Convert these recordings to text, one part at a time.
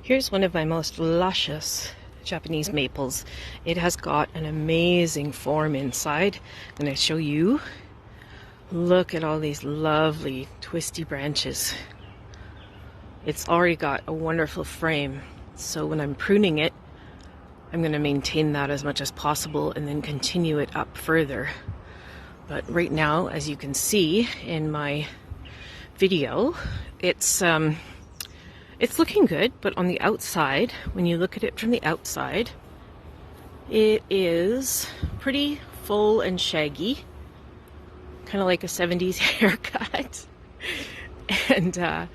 Here's one of my most luscious Japanese maples. It has got an amazing form inside. I'm going to show you. Look at all these lovely twisty branches. It's already got a wonderful frame. So when I'm pruning it, I'm going to maintain that as much as possible and then continue it up further. But right now, as you can see in my video, it's looking good, but on the outside, when you look at it from the outside, it is pretty full and shaggy, kind of like a 70s haircut. And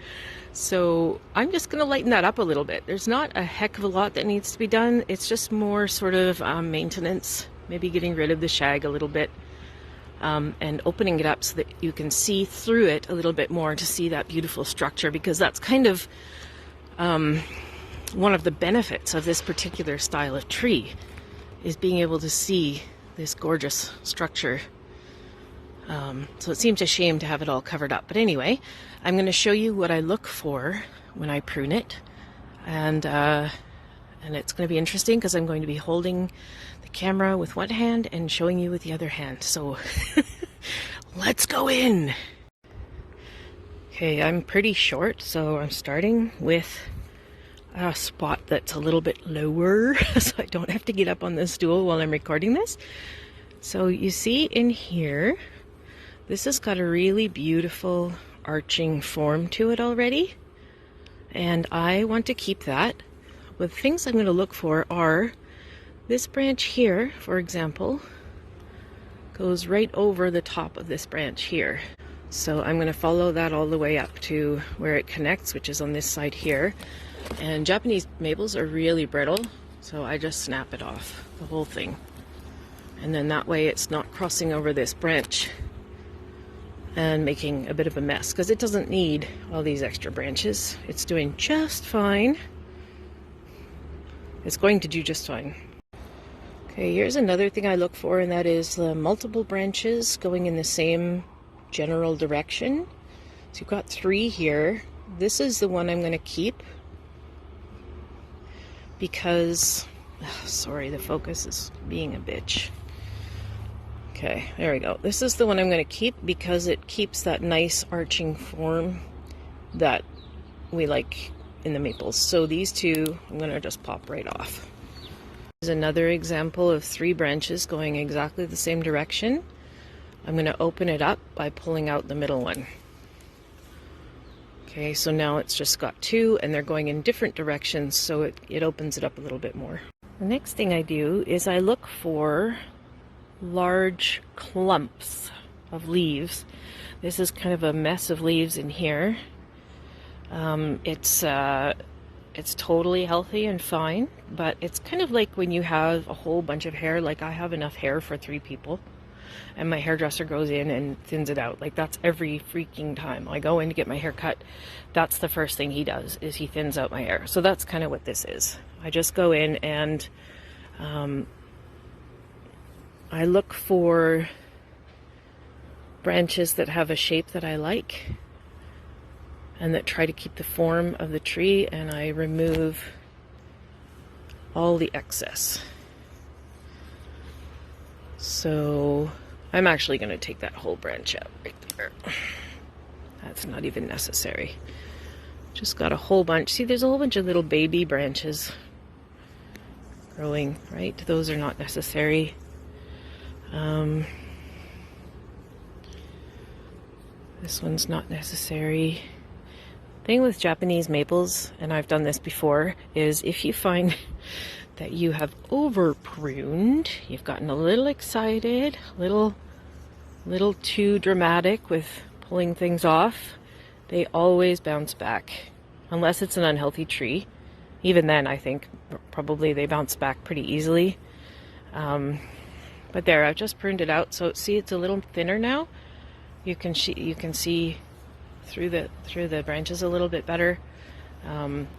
so I'm just going to lighten that up a little bit. There's not a heck of a lot that needs to be done. It's just more sort of maintenance, maybe getting rid of the shag a little bit, and opening it up so that you can see through it a little bit more to see that beautiful structure, because that's kind of one of the benefits of this particular style of tree, is being able to see this gorgeous structure. So it seems a shame to have it all covered up. But anyway, I'm going to show you what I look for when I prune it. And it's going to be interesting because I'm going to be holding the camera with one hand and showing you with the other hand. So let's go in. Okay, I'm pretty short, so I'm starting with a spot that's a little bit lower so I don't have to get up on the stool while I'm recording this. So you see in here, this has got a really beautiful arching form to it already, and I want to keep that. The things I'm going to look for are this branch here, for example, goes right over the top of this branch here. So I'm going to follow that all the way up to where it connects, which is on this side here. And Japanese maples are really brittle, so I just snap it off, the whole thing. And then that way it's not crossing over this branch and making a bit of a mess, because it doesn't need all these extra branches. It's doing just fine. It's going to do just fine. Okay, here's another thing I look for, and that is the multiple branches going in the same general direction. So you've got 3 here. This is the one I'm going to keep because, sorry, the focus is being a bitch. Okay, there we go. This is the one I'm going to keep because it keeps that nice arching form that we like in the maples. So these 2 I'm going to just pop right off. Here's another example of 3 branches going exactly the same direction. I'm going to open it up by pulling out the middle one. Okay, so now it's just got 2 and they're going in different directions, so it opens it up a little bit more. The next thing I do is I look for large clumps of leaves. This is kind of a mess of leaves in here. It's totally healthy and fine, but it's kind of like when you have a whole bunch of hair. Like I have enough hair for 3 people, and my hairdresser goes in and thins it out. Like that's every freaking time I go in to get my hair cut. That's the first thing he does, is he thins out my hair. So that's kind of what this is. I just go in and I look for branches that have a shape that I like and that try to keep the form of the tree, and I remove all the excess. So I'm actually going to take that whole branch out right there. That's not even necessary. Just got a whole bunch. See, there's a whole bunch of little baby branches growing, right? Those are not necessary. This one's not necessary. Thing with Japanese maples, and I've done this before, is if you find that you have over pruned, you've gotten a little excited, little too dramatic with pulling things off, they always bounce back, unless it's an unhealthy tree. Even then, I think probably they bounce back pretty easily. But there, I've just pruned it out, so see, it's a little thinner now. You can see through the branches a little bit better.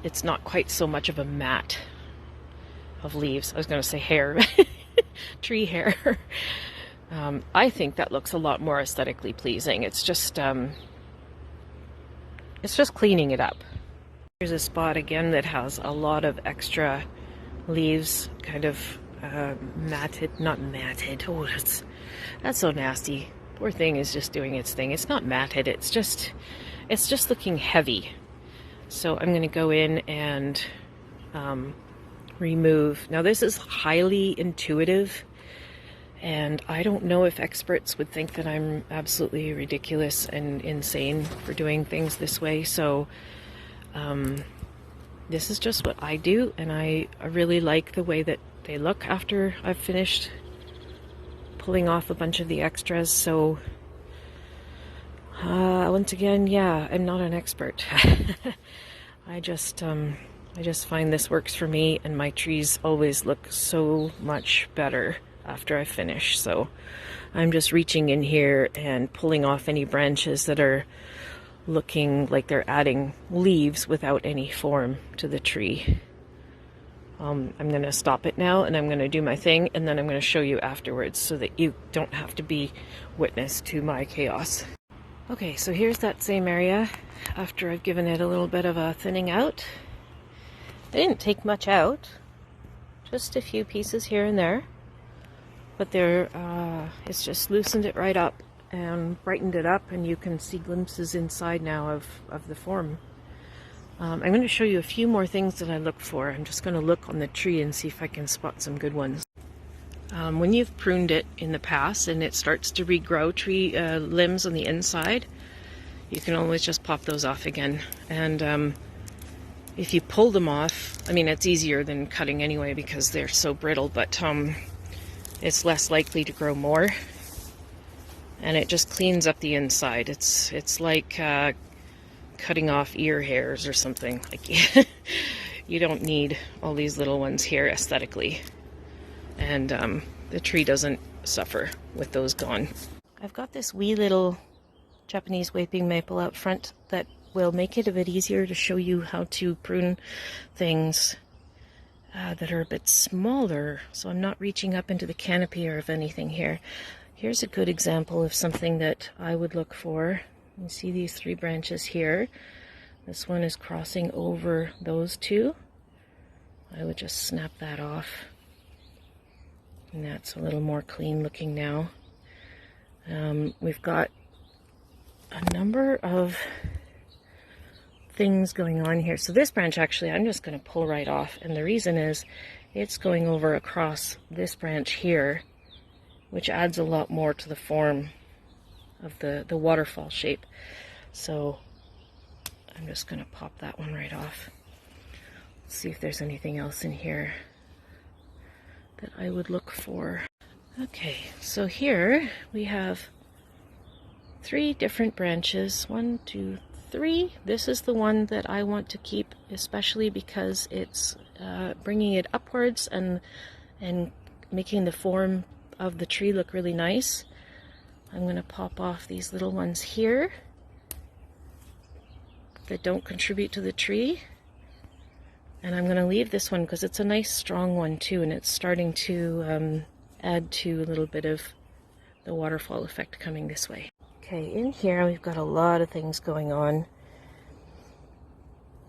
It's not quite so much of a mat of leaves. I was going to say hair, tree hair. I think that looks a lot more aesthetically pleasing. It's just cleaning it up. Here's a spot again that has a lot of extra leaves, kind of matted, not matted. Oh, that's so nasty. Poor thing is just doing its thing. It's not matted, it's just looking heavy. So I'm going to go in and remove. Now this is highly intuitive, and I don't know if experts would think that I'm absolutely ridiculous and insane for doing things this way. So this is just what I do, and I really like the way that they look after I've finished pulling off a bunch of the extras. So once again, yeah, I'm not an expert. I just find this works for me, and my trees always look so much better after I finish. So I'm just reaching in here and pulling off any branches that are looking like they're adding leaves without any form to the tree. I'm going to stop it now, and I'm going to do my thing, and then I'm going to show you afterwards so that you don't have to be witness to my chaos. Okay, so here's that same area after I've given it a little bit of a thinning out. I didn't take much out, just a few pieces here and there, but it's just loosened it right up and brightened it up, and you can see glimpses inside now of the form. I'm going to show you a few more things that I look for. I'm just going to look on the tree and see if I can spot some good ones. When you've pruned it in the past and it starts to regrow tree limbs on the inside, you can always just pop those off again. And if you pull them off, I mean, it's easier than cutting anyway because they're so brittle, but it's less likely to grow more. And it just cleans up the inside. It's like cutting off ear hairs or something. Like you don't need all these little ones here aesthetically. And the tree doesn't suffer with those gone. I've got this wee little Japanese weeping maple out front that will make it a bit easier to show you how to prune things that are a bit smaller. So I'm not reaching up into the canopy or of anything here. Here's a good example of something that I would look for. You see these 3 branches here. This one is crossing over those 2. I would just snap that off. And that's a little more clean looking now. We've got a number of things going on here. So this branch actually I'm just going to pull right off, and the reason is it's going over across this branch here, which adds a lot more to the form of the waterfall shape. So I'm just going to pop that one right off. Let's see if there's anything else in here that I would look for. Okay, so here we have 3 different branches. 1, 2, 3. This is the one that I want to keep, especially because it's bringing it upwards and making the form of the tree look really nice. I'm going to pop off these little ones here that don't contribute to the tree, and I'm going to leave this one because it's a nice strong one too, and it's starting to add to a little bit of the waterfall effect coming this way. Okay, in here we've got a lot of things going on.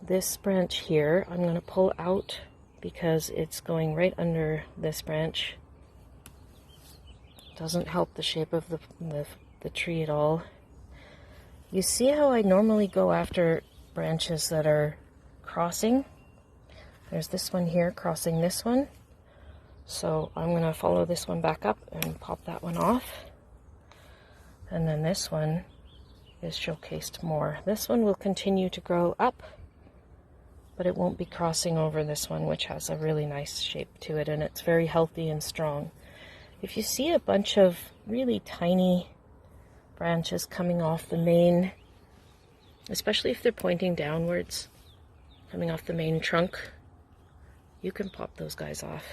This branch here I'm going to pull out because it's going right under this branch. Doesn't help the shape of the tree at all. You see how I normally go after branches that are crossing? There's this one here crossing this one. So I'm going to follow this one back up and pop that one off. And then this one is showcased more. This one will continue to grow up, but it won't be crossing over this one, which has a really nice shape to it, and it's very healthy and strong. If you see a bunch of really tiny branches coming off the main, especially if they're pointing downwards, coming off the main trunk, you can pop those guys off.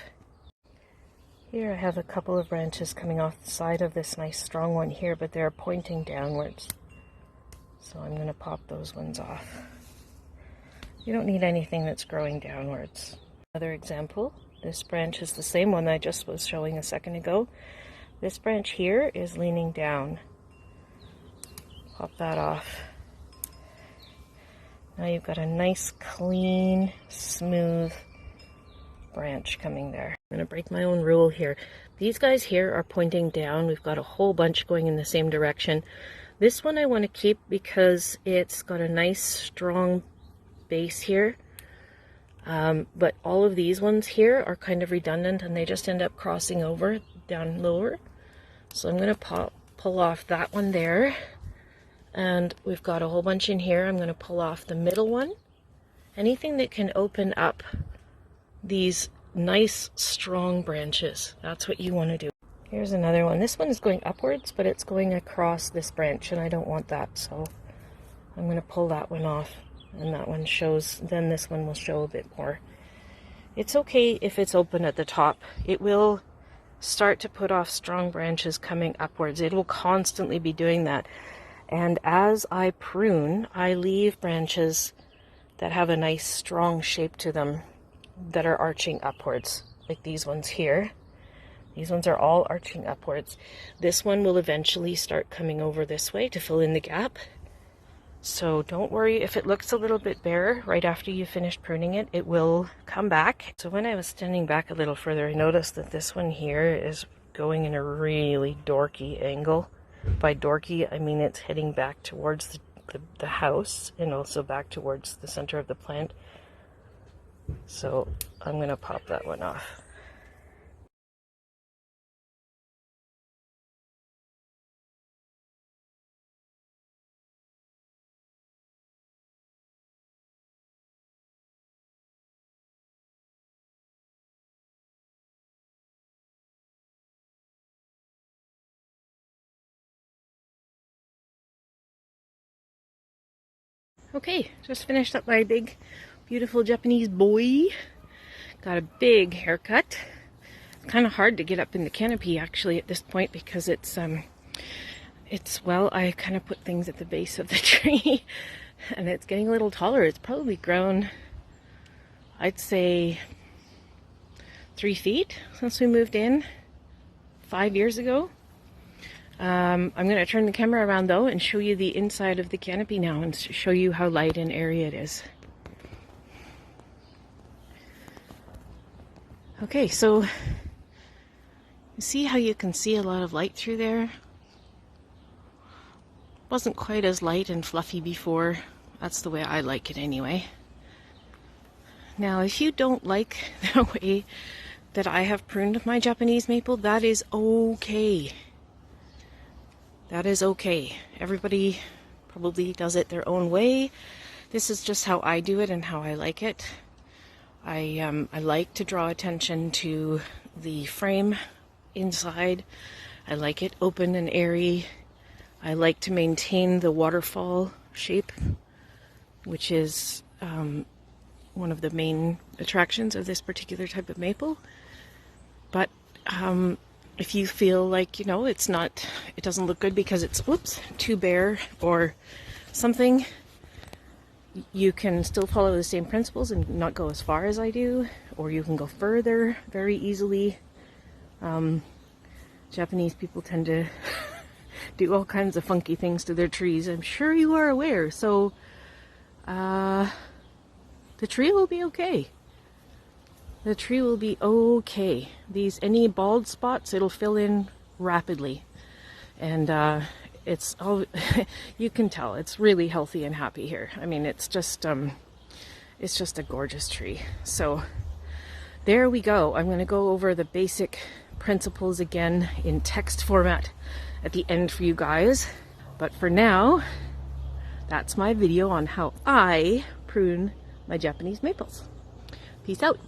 Here I have a couple of branches coming off the side of this nice strong one here, but they're pointing downwards. So I'm going to pop those ones off. You don't need anything that's growing downwards. Another example. This branch is the same one I just was showing a second ago. This branch here is leaning down. Pop that off. Now you've got a nice, clean, smooth branch coming there. I'm going to break my own rule here. These guys here are pointing down. We've got a whole bunch going in the same direction. This one I want to keep because it's got a nice strong base here. But all of these ones here are kind of redundant and they just end up crossing over down lower. So I'm going to pull off that one there. And we've got a whole bunch in here. I'm going to pull off the middle one. Anything that can open up these nice strong branches, that's what you want to do. Here's another one. This one is going upwards, but it's going across this branch and I don't want that, so I'm going to pull that one off, and that one shows, then this one will show a bit more. It's okay if it's open at the top. It will start to put off strong branches coming upwards. It will constantly be doing that, and as I prune, I leave branches that have a nice strong shape to them that are arching upwards, like these ones here. These ones are all arching upwards. This one will eventually start coming over this way to fill in the gap. So don't worry if it looks a little bit bare right after you finish pruning it, it will come back. So when I was standing back a little further, I noticed that this one here is going in a really dorky angle. By dorky, I mean it's heading back towards the house and also back towards the center of the plant. So I'm going to pop that one off. Okay, just finished up my big, beautiful Japanese boy. Got a big haircut. It's kind of hard to get up in the canopy actually at this point because it's well, I kind of put things at the base of the tree and it's getting a little taller. It's probably grown, I'd say 3 feet since we moved in 5 years ago. I'm going to turn the camera around though and show you the inside of the canopy now and show you how light and airy it is. Okay, so you see how you can see a lot of light through there? Wasn't quite as light and fluffy before. That's the way I like it anyway. Now, if you don't like the way that I have pruned my Japanese maple, that is okay. That is okay. Everybody probably does it their own way. This is just how I do it and how I like it. I like to draw attention to the frame inside. I like it open and airy. I like to maintain the waterfall shape, which is one of the main attractions of this particular type of maple. But if you feel like, you know, it doesn't look good because it's, too bare or something, you can still follow the same principles and not go as far as I do, or you can go further very easily. Japanese people tend to do all kinds of funky things to their trees. I'm sure you are aware. So the tree will be okay. The tree will be okay. Any bald spots, it'll fill in rapidly. And it's all, you can tell it's really healthy and happy here. I mean, it's just a gorgeous tree. So there we go. I'm going to go over the basic principles again in text format at the end for you guys. But for now, that's my video on how I prune my Japanese maples. Peace out.